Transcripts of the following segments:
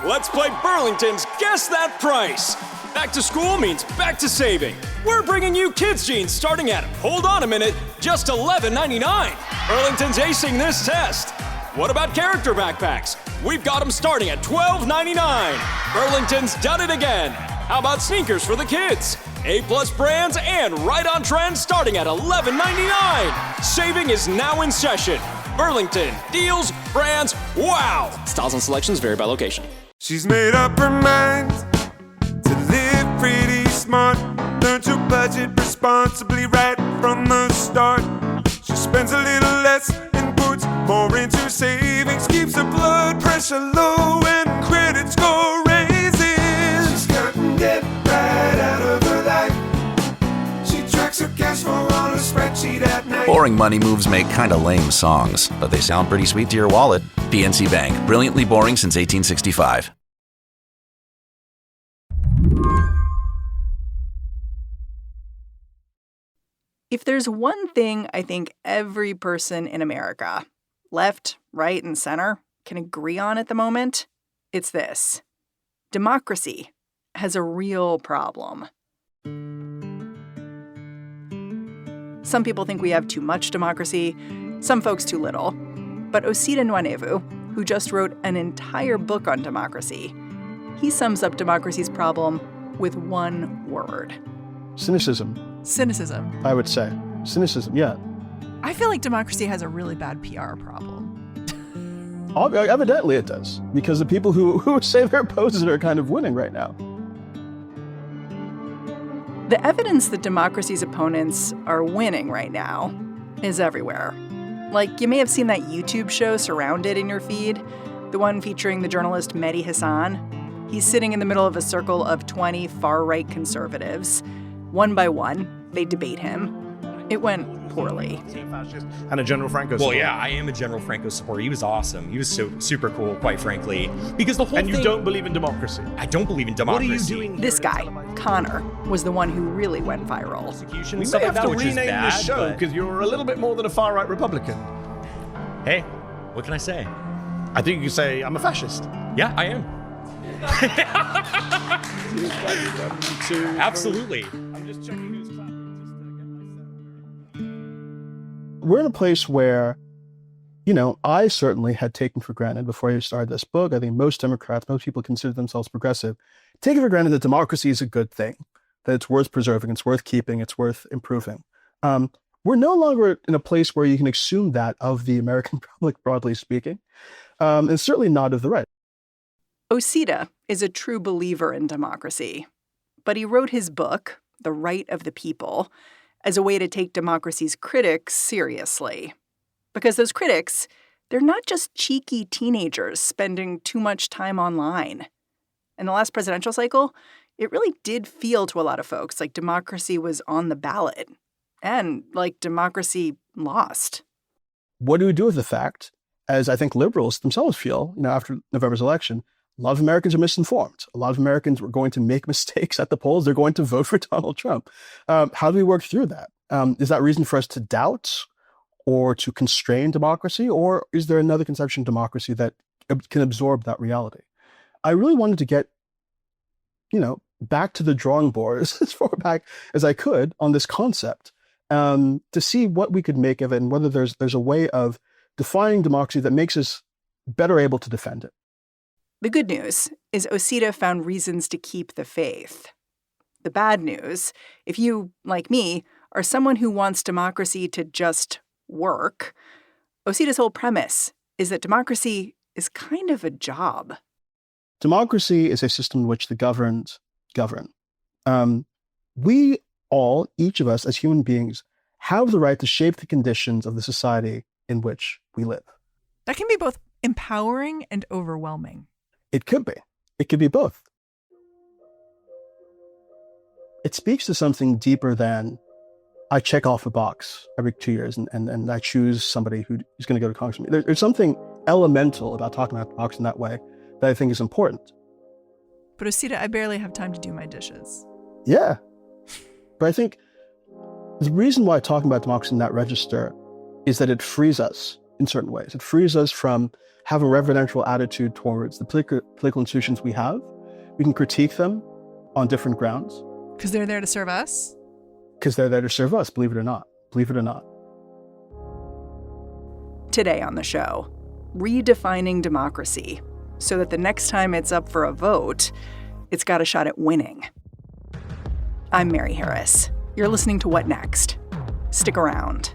Let's play Burlington's Guess That Price. Back to school means back to saving. We're bringing you kids' jeans starting at, hold on a minute, just $11.99. Burlington's acing this test. What about character backpacks? We've got them starting at $12.99. Burlington's done it again. How about sneakers for the kids? A-plus brands and right on trend starting at $11.99. Saving is now in session. Burlington, deals, brands, wow! Styles and selections vary by location. She's made up her mind to live pretty smart. Learn to budget responsibly right from the start. She spends a little less and puts more into savings. Keeps her blood pressure low and credit score raises. She's cutting debt right out of her life. She tracks her cash flow on a spreadsheet at night. Boring money moves make kinda lame songs, but they sound pretty sweet to your wallet. PNC Bank, brilliantly boring since 1865. If there's one thing I think every person in America, left, right, and center, can agree on at the moment, it's this. Democracy has a real problem. Some people think we have too much democracy, some folks too little. But Osita Nwanevu, who just wrote an entire book on democracy, he sums up democracy's problem with one word. Cynicism. Cynicism. I would say. Cynicism, yeah. I feel like democracy has a really bad PR problem. Evidently it does, because the people who say they're opposed are kind of winning right now. The evidence that democracy's opponents are winning right now is everywhere. Like, you may have seen that YouTube show Surrounded in your feed, the one featuring the journalist Mehdi Hassan. He's sitting in the middle of a circle of 20 far-right conservatives. One by one, they debate him. It went poorly. And a General Franco supporter. Well, yeah, I am a General Franco supporter. He was awesome. He was so super cool, quite frankly. Because the whole And you don't believe in democracy? I don't believe in democracy. What are you doing? This guy, Connor, was the one who really went viral. We may have to rename this show because you're a little bit more than a far-right Republican. Hey, what can I say? I think you can say I'm a fascist. Yeah, I am. Absolutely. I'm just checking who's clapping. We're in a place where, I certainly had taken for granted before I started this book. I think most Democrats, most people consider themselves progressive, taking for granted that democracy is a good thing, that it's worth preserving, it's worth keeping, it's worth improving. We're no longer in a place where you can assume that of the American public, broadly speaking, and certainly not of the right. Osita is a true believer in democracy, but he wrote his book, The Right of the People, as a way to take democracy's critics seriously. Because those critics, they're not just cheeky teenagers spending too much time online. In the last presidential cycle, it really did feel to a lot of folks like democracy was on the ballot and like democracy lost. What do we do with the fact, as I think liberals themselves feel, after November's election, a lot of Americans are misinformed. A lot of Americans were going to make mistakes at the polls. They're going to vote for Donald Trump. How do we work through that? Is that reason for us to doubt or to constrain democracy? Or is there another conception of democracy that can absorb that reality? I really wanted to get, back to the drawing board as far back as I could on this concept to see what we could make of it and whether there's a way of defining democracy that makes us better able to defend it. The good news is Osita found reasons to keep the faith. The bad news, if you, like me, are someone who wants democracy to just work, Osita's whole premise is that democracy is kind of a job. Democracy is a system in which the governed govern. We all, each of us as human beings, have the right to shape the conditions of the society in which we live. That can be both empowering and overwhelming. It could be. It could be both. It speaks to something deeper than I check off a box every 2 years and I choose somebody who is going to go to Congress with me. There's something elemental about talking about the box in that way that I think is important. But Osita, I barely have time to do my dishes. Yeah. But I think the reason why talking about democracy in that register is that it frees us in certain ways. It frees us from having a reverential attitude towards the political institutions we have. We can critique them on different grounds. Because they're there to serve us? Because they're there to serve us, believe it or not. Believe it or not. Today on the show, redefining democracy so that the next time it's up for a vote, it's got a shot at winning. I'm Mary Harris. You're listening to What Next? Stick around.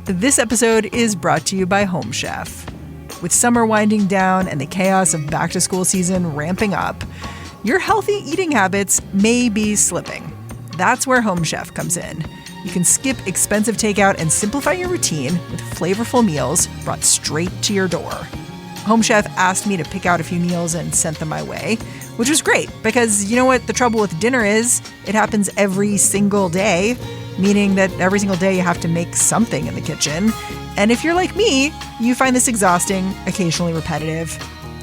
This episode is brought to you by Home Chef. With summer winding down and the chaos of back-to-school season ramping up, your healthy eating habits may be slipping. That's where Home Chef comes in. You can skip expensive takeout and simplify your routine with flavorful meals brought straight to your door. Home Chef asked me to pick out a few meals and sent them my way, which was great because you know what the trouble with dinner is? It happens every single day, meaning that every single day you have to make something in the kitchen. And if you're like me, you find this exhausting, occasionally repetitive.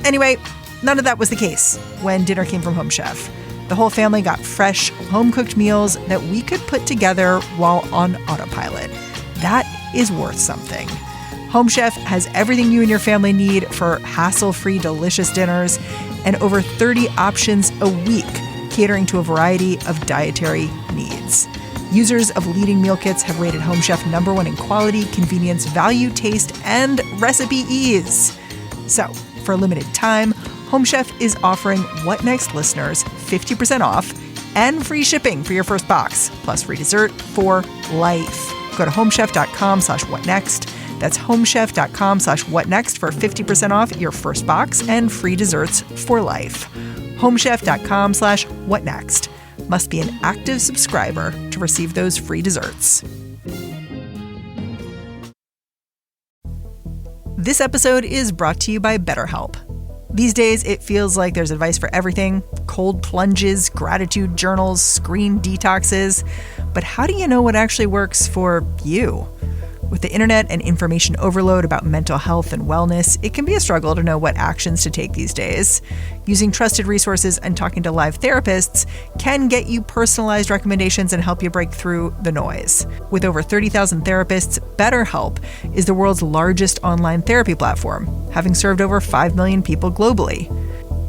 Anyway, none of that was the case when dinner came from Home Chef. The whole family got fresh, home-cooked meals that we could put together while on autopilot. That is worth something. Home Chef has everything you and your family need for hassle-free, delicious dinners and over 30 options a week, catering to a variety of dietary needs. Users of leading meal kits have rated Home Chef #1 in quality, convenience, value, taste, and recipe ease. So, for a limited time, Home Chef is offering What Next listeners 50% off and free shipping for your first box, plus free dessert for life. Go to homechef.com/whatnext. That's homechef.com/whatnext for 50% off your first box and free desserts for life. homechef.com/whatnext. Must be an active subscriber to receive those free desserts. This episode is brought to you by BetterHelp. These days, it feels like there's advice for everything: cold plunges, gratitude journals, screen detoxes. But how do you know what actually works for you? With the internet and information overload about mental health and wellness, it can be a struggle to know what actions to take these days. Using trusted resources and talking to live therapists can get you personalized recommendations and help you break through the noise. With over 30,000 therapists, BetterHelp is the world's largest online therapy platform, having served over 5 million people globally.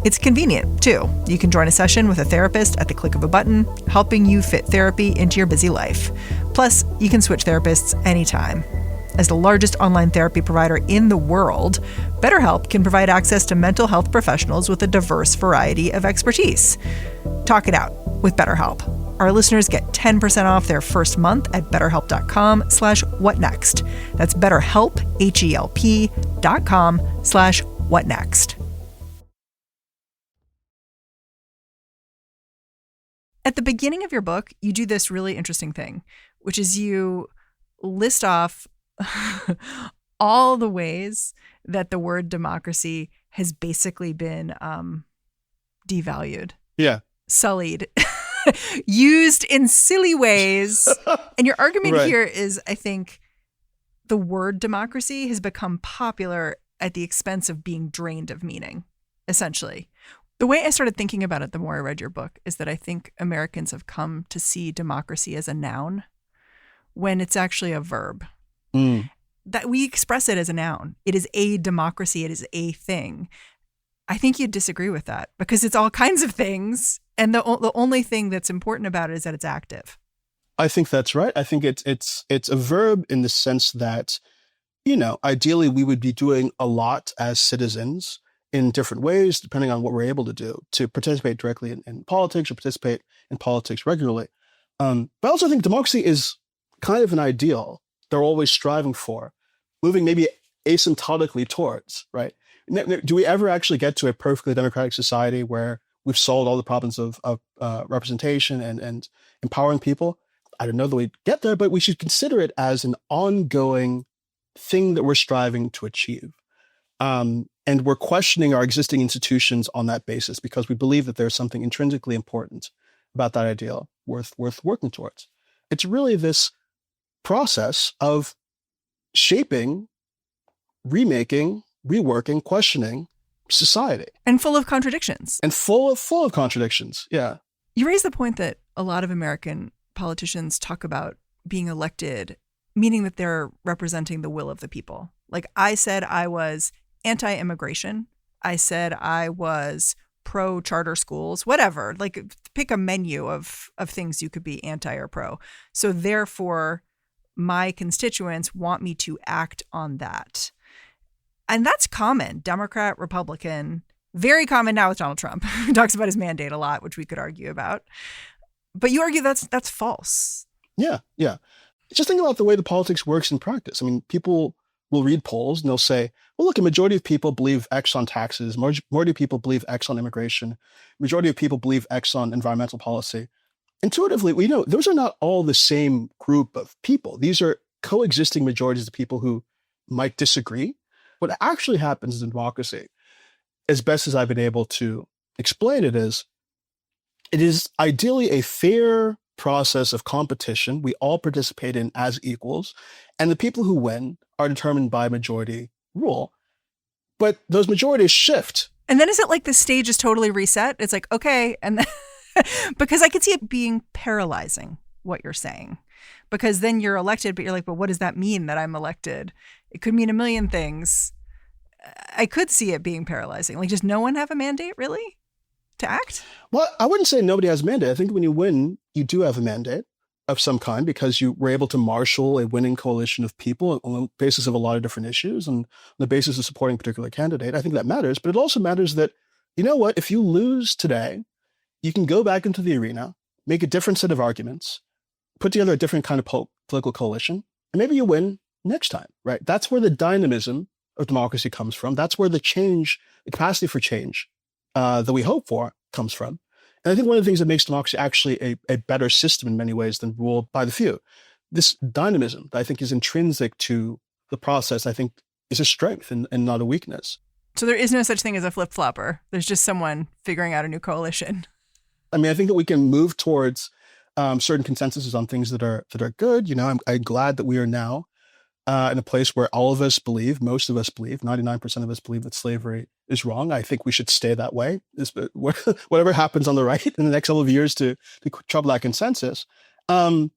It's convenient, too. You can join a session with a therapist at the click of a button, helping you fit therapy into your busy life. Plus, you can switch therapists anytime. As the largest online therapy provider in the world, BetterHelp can provide access to mental health professionals with a diverse variety of expertise. Talk it out with BetterHelp. Our listeners get 10% off their first month at betterhelp.com/whatnext. That's BetterHelp, HELP.com/whatnext. At the beginning of your book, you do this really interesting thing, which is you list off all the ways that the word democracy has basically been devalued. Yeah. Sullied. Used in silly ways. And your argument Right. here is, I think, the word democracy has become popular at the expense of being drained of meaning, essentially. The way I started thinking about it the more I read your book is that I think Americans have come to see democracy as a noun when it's actually a verb. That we express it as a noun. It is a democracy. It is a thing. I think you'd disagree with that because it's all kinds of things. And the only thing that's important about it is that it's active. I think that's right. I think it's a verb in the sense that, ideally we would be doing a lot as citizens in different ways, depending on what we're able to do, to participate directly in politics or participate in politics regularly. But I also think democracy is kind of an ideal they're always striving for, moving maybe asymptotically towards, right? Do we ever actually get to a perfectly democratic society where we've solved all the problems of representation and empowering people? I don't know that we'd get there, but we should consider it as an ongoing thing that we're striving to achieve. And we're questioning our existing institutions on that basis because we believe that there's something intrinsically important about that ideal worth working towards. It's really this process of shaping, remaking, reworking, questioning society. And full of contradictions. And full of contradictions, yeah. You raise the point that a lot of American politicians talk about being elected, meaning that they're representing the will of the people. Like, I said I was anti-immigration. I said I was pro-charter schools, whatever. Like, pick a menu of things you could be anti or pro. So therefore, my constituents want me to act on that. And that's common. Democrat, Republican, very common now with Donald Trump, who talks about his mandate a lot, which we could argue about. But you argue that's false. Yeah. Just think about the way the politics works in practice. I mean, people will read polls and they'll say, well, look, a majority of people believe X on taxes, majority of people believe X on immigration, majority of people believe X on environmental policy. Intuitively, we know those are not all the same group of people. These are coexisting majorities of people who might disagree. What actually happens in democracy, as best as I've been able to explain it is ideally a fair process of competition we all participate in as equals, and the people who win are determined by majority rule. But those majorities shift. And then is it like the stage is totally reset? It's like, okay, and then because I could see it being paralyzing, what you're saying. Because then you're elected, but you're like, but what does that mean that I'm elected? It could mean a million things. I could see it being paralyzing. Like, does no one have a mandate, really, to act? Well, I wouldn't say nobody has a mandate. I think when you win, you do have a mandate of some kind because you were able to marshal a winning coalition of people on the basis of a lot of different issues and on the basis of supporting a particular candidate. I think that matters. But it also matters that, you know what, if you lose today, you can go back into the arena, make a different set of arguments, put together a different kind of political coalition, and maybe you win next time, right? That's where the dynamism of democracy comes from. That's where the change, the capacity for change that we hope for comes from. And I think one of the things that makes democracy actually a better system in many ways than ruled by the few, this dynamism that I think is intrinsic to the process, I think is a strength and not a weakness. So there is no such thing as a flip-flopper. There's just someone figuring out a new coalition. I mean, I think that we can move towards certain consensuses on things that are good. You know, I'm glad that we are now in a place where all of us believe, most of us believe, 99% of us believe that slavery is wrong. I think we should stay that way. Whatever happens on the right in the next couple of years to trouble that consensus. But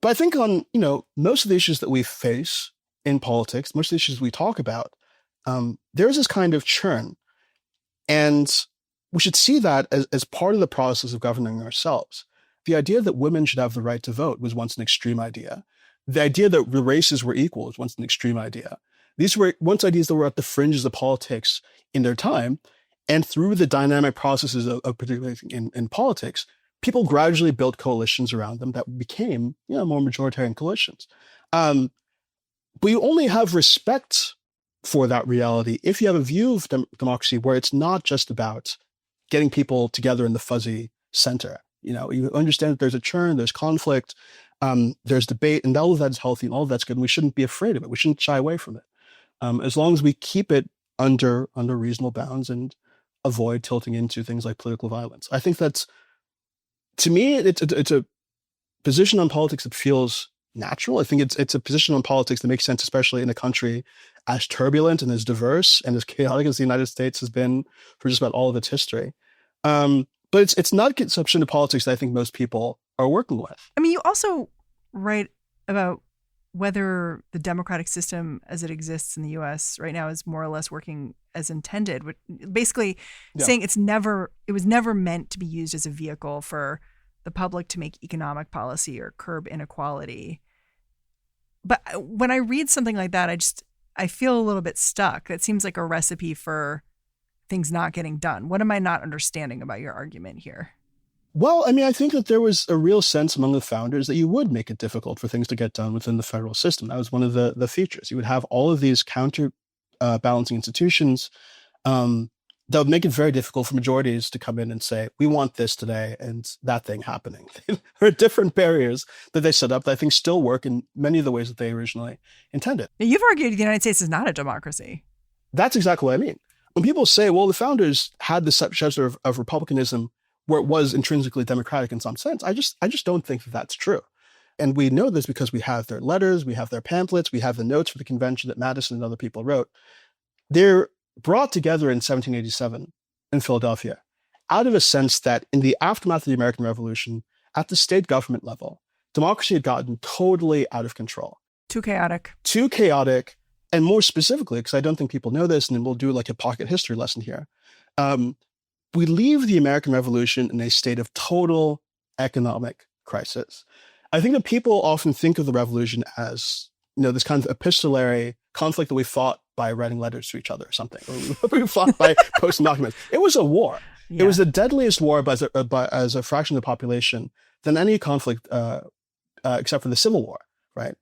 I think on, you know, most of the issues that we face in politics, most of the issues we talk about, there's this kind of churn. And we should see that as part of the process of governing ourselves. The idea that women should have the right to vote was once an extreme idea. The idea that the races were equal was once an extreme idea. These were once ideas that were at the fringes of politics in their time. And through the dynamic processes of particularly in politics, people gradually built coalitions around them that became, you know, more majoritarian coalitions. But you only have respect for that reality if you have a view of democracy where it's not just about getting people together in the fuzzy center. You know, you understand that there's a churn, there's conflict, there's debate, and all of that is healthy and all of that's good. And we shouldn't be afraid of it. We shouldn't shy away from it. As long as we keep it under reasonable bounds and avoid tilting into things like political violence. I think that's, to me, it's a position on politics that feels natural. I think it's a position on politics that makes sense, especially in a country as turbulent and as diverse and as chaotic as the United States has been for just about all of its history. But it's not a conception of politics that I think most people are working with. I mean, you also write about whether the democratic system as it exists in the U.S. right now is more or less working as intended, basically saying it was never meant to be used as a vehicle for the public to make economic policy or curb inequality. But when I read something like that, I feel a little bit stuck. That seems like a recipe for things not getting done. What am I not understanding about your argument here? Well, I mean, I think that there was a real sense among the founders that you would make it difficult for things to get done within the federal system. That was one of the features. You would have all of these counterbalancing institutions that would make it very difficult for majorities to come in and say, we want this today and that thing happening. There are different barriers that they set up that I think still work in many of the ways that they originally intended. Now, you've argued the United States is not a democracy. That's exactly what I mean. When people say, well, the founders had the shelter of republicanism where it was intrinsically democratic in some sense, I just don't think that that's true. And we know this because we have their letters, we have their pamphlets, we have the notes for the convention that Madison and other people wrote. Their brought together in 1787 in Philadelphia out of a sense that in the aftermath of the American Revolution, at the state government level, democracy had gotten totally out of control. Too chaotic. Too chaotic. And more specifically, because I don't think people know this, and then we'll do like a pocket history lesson here, we leave the American Revolution in a state of total economic crisis. I think that people often think of the revolution as, this kind of epistolary conflict that we fought by writing letters to each other or something, or we fought by posting documents. It was a war. Yeah. It was the deadliest war as a fraction of the population than any conflict except for the Civil War, right?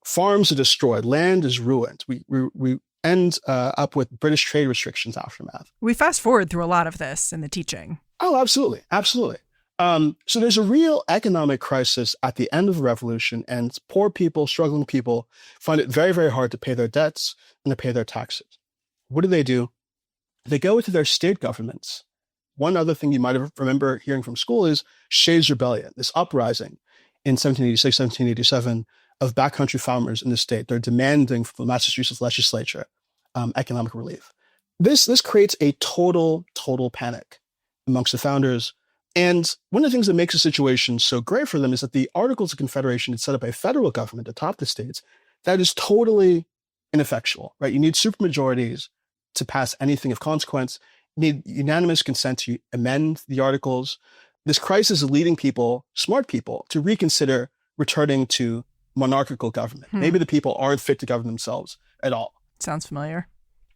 Farms are destroyed. Land is ruined. We end up with British trade restrictions aftermath. We fast forward through a lot of this in the teaching. Oh, absolutely. Absolutely. So there's a real economic crisis at the end of the revolution, and poor people, struggling people, find it very, very hard to pay their debts and to pay their taxes. What do? They go to their state governments. One other thing you might remember hearing from school is Shays' Rebellion, this uprising in 1786, 1787 of backcountry farmers in the state. They're demanding from the Massachusetts legislature economic relief. This creates a total panic amongst the founders. And one of the things that makes the situation so great for them is that the Articles of Confederation had set up a federal government atop the states that is totally ineffectual, right? You need supermajorities to pass anything of consequence. You need unanimous consent to amend the articles. This crisis is leading people, smart people, to reconsider returning to monarchical government. Maybe the people aren't fit to govern themselves at all. Sounds familiar.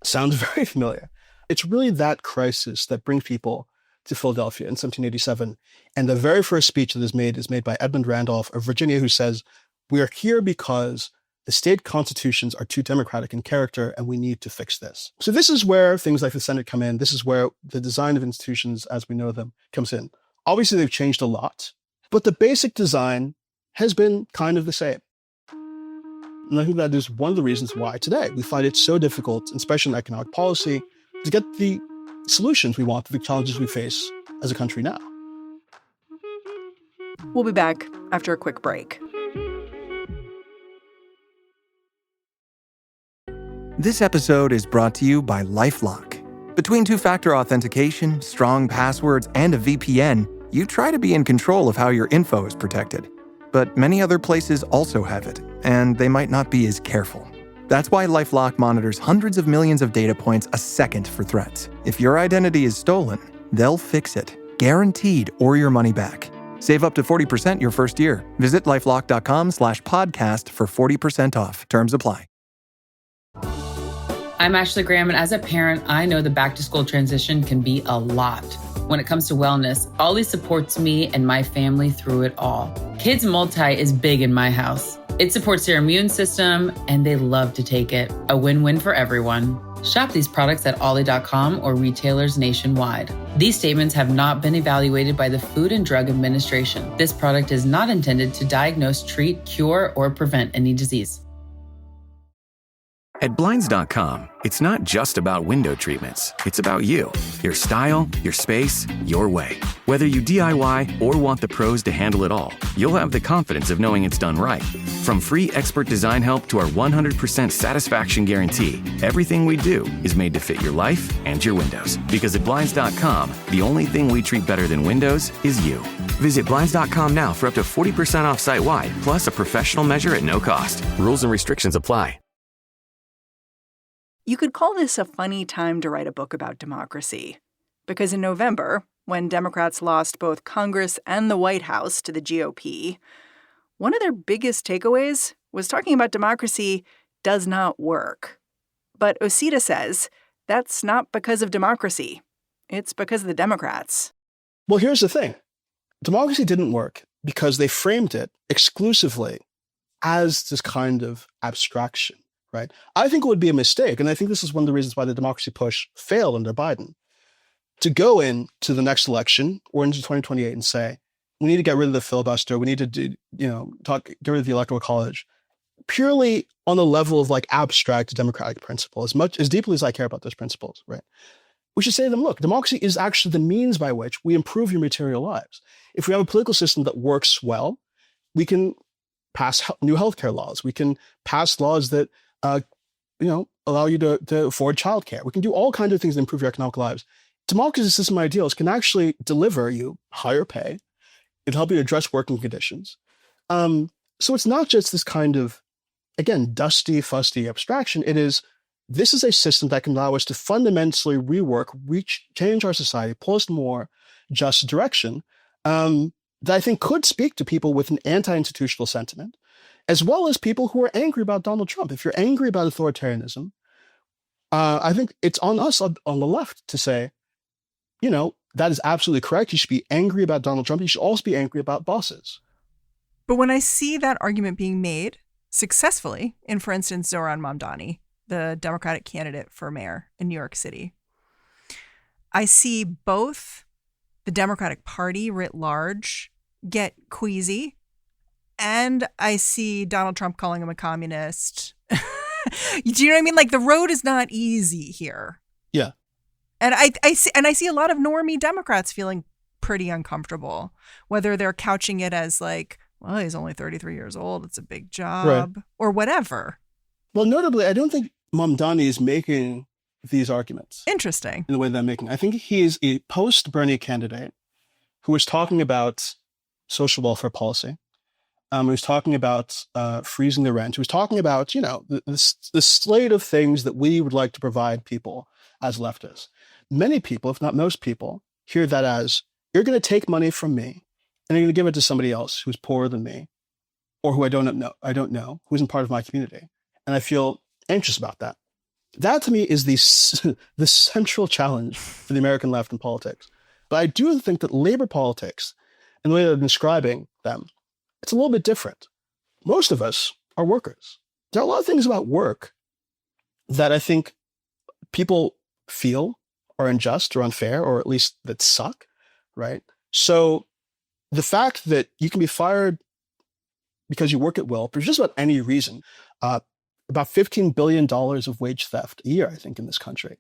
Sounds very familiar. It's really that crisis that brings people to Philadelphia in 1787. And the very first speech that is made by Edmund Randolph of Virginia, who says, "We are here because the state constitutions are too democratic in character, and we need to fix this." So this is where things like the Senate come in. This is where the design of institutions as we know them comes in. Obviously, they've changed a lot, but the basic design has been kind of the same. And I think that is one of the reasons why today we find it so difficult, especially in economic policy, to get the solutions we want to the challenges we face as a country now. We'll be back after a quick break. This episode is brought to you by LifeLock. Between two-factor authentication, strong passwords, and a VPN, you try to be in control of how your info is protected. But many other places also have it, and they might not be as careful. That's why LifeLock monitors hundreds of millions of data points a second for threats. If your identity is stolen, they'll fix it, guaranteed, or your money back. Save up to 40% your first year. Visit lifelock.com/podcast for 40% off. Terms apply. I'm Ashley Graham, and as a parent, I know the back-to-school transition can be a lot. When it comes to wellness, Ollie supports me and my family through it all. Kids Multi is big in my house. It supports their immune system, and they love to take it. A win-win for everyone. Shop these products at ollie.com or retailers nationwide. These statements have not been evaluated by the Food and Drug Administration. This product is not intended to diagnose, treat, cure, or prevent any disease. At Blinds.com, it's not just about window treatments. It's about you, your style, your space, your way. Whether you DIY or want the pros to handle it all, you'll have the confidence of knowing it's done right. From free expert design help to our 100% satisfaction guarantee, everything we do is made to fit your life and your windows. Because at Blinds.com, the only thing we treat better than windows is you. Visit Blinds.com now for up to 40% off site-wide, plus a professional measure at no cost. Rules and restrictions apply. You could call this a funny time to write a book about democracy. Because in November, when Democrats lost both Congress and the White House to the GOP, one of their biggest takeaways was talking about democracy does not work. But Osita says that's not because of democracy. It's because of the Democrats. Well, here's the thing. Democracy didn't work because they framed it exclusively as this kind of abstraction. Right? I think it would be a mistake, and I think this is one of the reasons why the democracy push failed under Biden, to go into the next election or into 2028 and say, we need to get rid of the filibuster, we need to get rid of the Electoral College, purely on the level of like abstract democratic principle, as deeply as I care about those principles, right? We should say to them, look, democracy is actually the means by which we improve your material lives. If we have a political system that works well, we can pass new healthcare laws. We can pass laws that allow you to afford childcare. We can do all kinds of things to improve your economic lives. Democracy system ideals can actually deliver you higher pay. It'll help you address working conditions. So it's not just this kind of, again, dusty, fusty abstraction. This is a system that can allow us to fundamentally rework, change our society, pull us in a more just direction, that I think could speak to people with an anti-institutional sentiment, as well as people who are angry about Donald Trump. If you're angry about authoritarianism, I think it's on us on the left to say, that is absolutely correct. You should be angry about Donald Trump. You should also be angry about bosses. But when I see that argument being made successfully in, for instance, Zohran Mamdani, the Democratic candidate for mayor in New York City, I see both the Democratic Party writ large get queasy, and I see Donald Trump calling him a communist. Do you know what I mean? Like, the road is not easy here. Yeah. And I see a lot of normie Democrats feeling pretty uncomfortable, whether they're couching it as like, well, he's only 33 years old, it's a big job, right, or whatever. Well, notably, I don't think Mamdani is making these arguments. Interesting. In the way that I'm making. I think he is a post-Bernie candidate who was talking about social welfare policy. He was talking about freezing the rent. He was talking about, the slate of things that we would like to provide people as leftists. Many people, if not most people, hear that as, you're going to take money from me and you're going to give it to somebody else who's poorer than me or who I don't know, who isn't part of my community. And I feel anxious about that. That, to me, is the central challenge for the American left in politics. But I do think that labor politics, and the way that I'm describing them, it's a little bit different. Most of us are workers. There are a lot of things about work that I think people feel are unjust or unfair, or at least that suck, right? So the fact that you can be fired because you work at will for just about any reason, about $15 billion of wage theft a year, I think, in this country.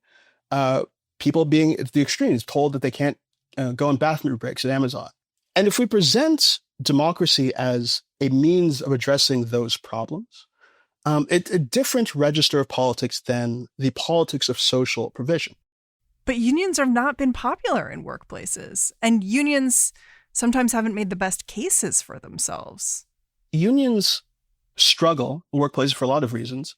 People being at the extremes, told that they can't go on bathroom breaks at Amazon. And if we present democracy as a means of addressing those problems, it's a different register of politics than the politics of social provision. But unions have not been popular in workplaces, and unions sometimes haven't made the best cases for themselves. Unions struggle in workplaces for a lot of reasons,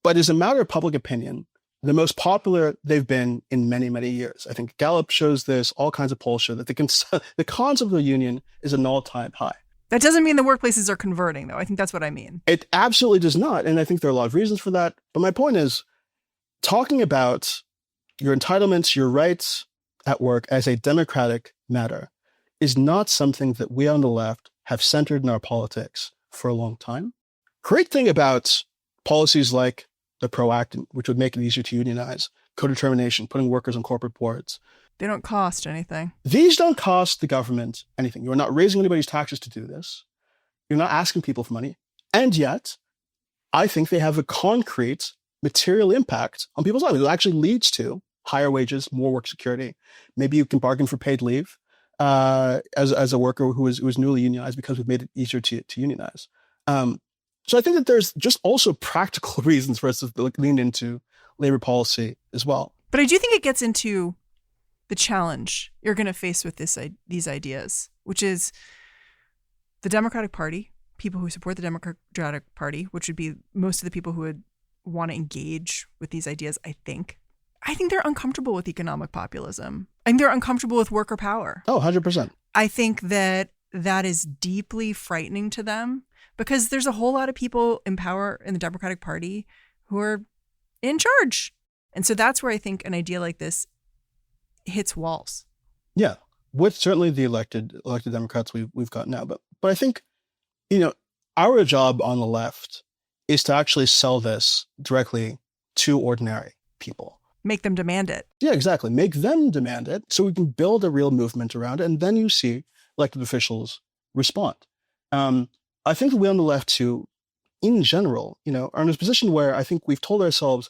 but as a matter of public opinion, the most popular they've been in many, many years. I think Gallup shows this, all kinds of polls show that the concept of a union is an all-time high. That doesn't mean the workplaces are converting, though. I think that's what I mean. It absolutely does not, and I think there are a lot of reasons for that. But my point is, talking about your entitlements, your rights at work as a democratic matter is not something that we on the left have centered in our politics for a long time. Great thing about policies like the PRO Act, which would make it easier to unionize, co-determination, putting workers on corporate boards. They don't cost anything. These don't cost the government anything. You are not raising anybody's taxes to do this. You're not asking people for money. And yet, I think they have a concrete material impact on people's lives. It actually leads to higher wages, more work security. Maybe you can bargain for paid leave as a worker who was newly unionized because we've made it easier to unionize. So I think that there's just also practical reasons for us to lean into labor policy as well. But I do think it gets into the challenge you're going to face with these ideas, which is the Democratic Party, people who support the Democratic Party, which would be most of the people who would want to engage with these ideas, I think they're uncomfortable with economic populism. I think they're uncomfortable with worker power. Oh, 100%. I think that is deeply frightening to them because there's a whole lot of people in power in the Democratic Party who are in charge. And so that's where I think an idea like this hits walls. Yeah, with certainly the elected Democrats we've got now. But I think, our job on the left is to actually sell this directly to ordinary people. Make them demand it. Yeah, exactly. Make them demand it so we can build a real movement around it. And then you see elected officials respond. I think that we on the left too, in general, are in a position where I think we've told ourselves,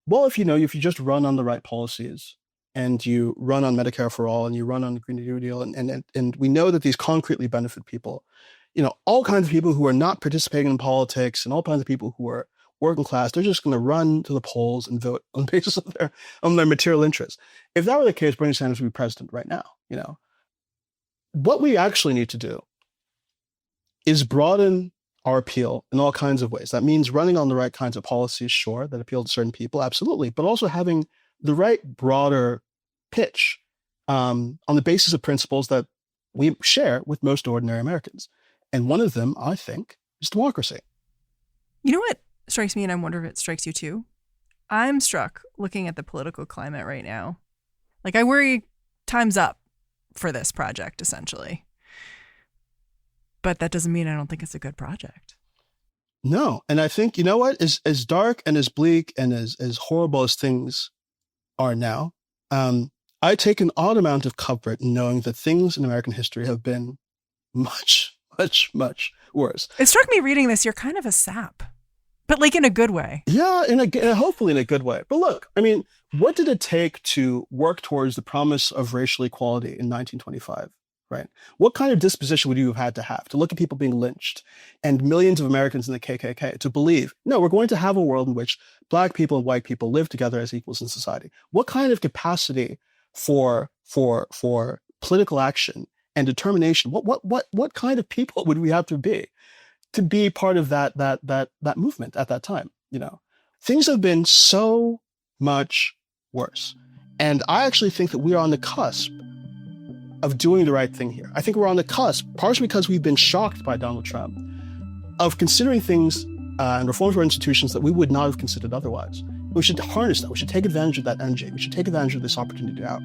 well, if you just run on the right policies and you run on Medicare for all and you run on the Green New Deal and we know that these concretely benefit people, all kinds of people who are not participating in politics and all kinds of people who are working class, they're just going to run to the polls and vote on the basis of their material interests. If that were the case, Bernie Sanders would be president right now. What we actually need to do is broaden our appeal in all kinds of ways. That means running on the right kinds of policies, sure, that appeal to certain people, absolutely, but also having the right broader pitch on the basis of principles that we share with most ordinary Americans. And one of them, I think, is democracy. You know what strikes me, and I wonder if it strikes you too? I'm struck looking at the political climate right now. Like, I worry time's up for this project, essentially. But that doesn't mean I don't think it's a good project. No. And I think, you know what? As dark and as bleak and as horrible as things are now, I take an odd amount of comfort in knowing that things in American history have been much, much, much worse. It struck me reading this, you're kind of a sap, but like in a good way. Yeah, hopefully in a good way. But look, I mean, what did it take to work towards the promise of racial equality in 1925? Right? What kind of disposition would you have to look at people being lynched and millions of Americans in the KKK to believe, no, we're going to have a world in which Black people and white people live together as equals in society? What kind of capacity for political action and determination? What kind of people would we have to be part of that movement at that time? Things have been so much worse, and I actually think that we are on the cusp of doing the right thing here. I think we're on the cusp, partially because we've been shocked by Donald Trump, of considering things and reforms for institutions that we would not have considered otherwise. We should harness that. We should take advantage of that energy. We should take advantage of this opportunity now.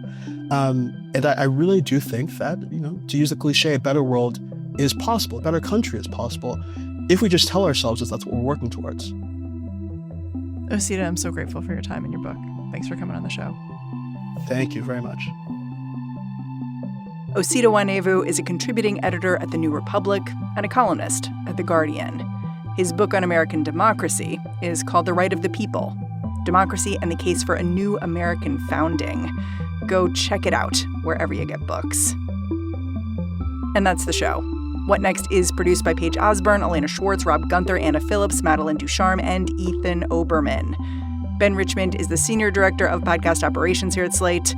And I really do think that, to use the cliche, a better world is possible, a better country is possible, if we just tell ourselves that that's what we're working towards. Osita, I'm so grateful for your time and your book. Thanks for coming on the show. Thank you very much. Osita Nwanevu is a contributing editor at The New Republic and a columnist at The Guardian. His book on American democracy is called The Right of the People: Democracy and the Case for a New American Founding. Go check it out wherever you get books. And that's the show. What Next is produced by Paige Osburn, Elena Schwartz, Rob Gunther, Anna Phillips, Madeline Ducharme, and Ethan Oberman. Ben Richmond is the senior director of podcast operations here at Slate.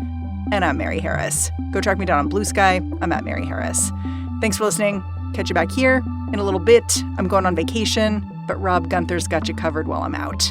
And I'm Mary Harris. Go track me down on Blue Sky. I'm at Mary Harris. Thanks for listening. Catch you back here in a little bit. I'm going on vacation, but Rob Gunther's got you covered while I'm out.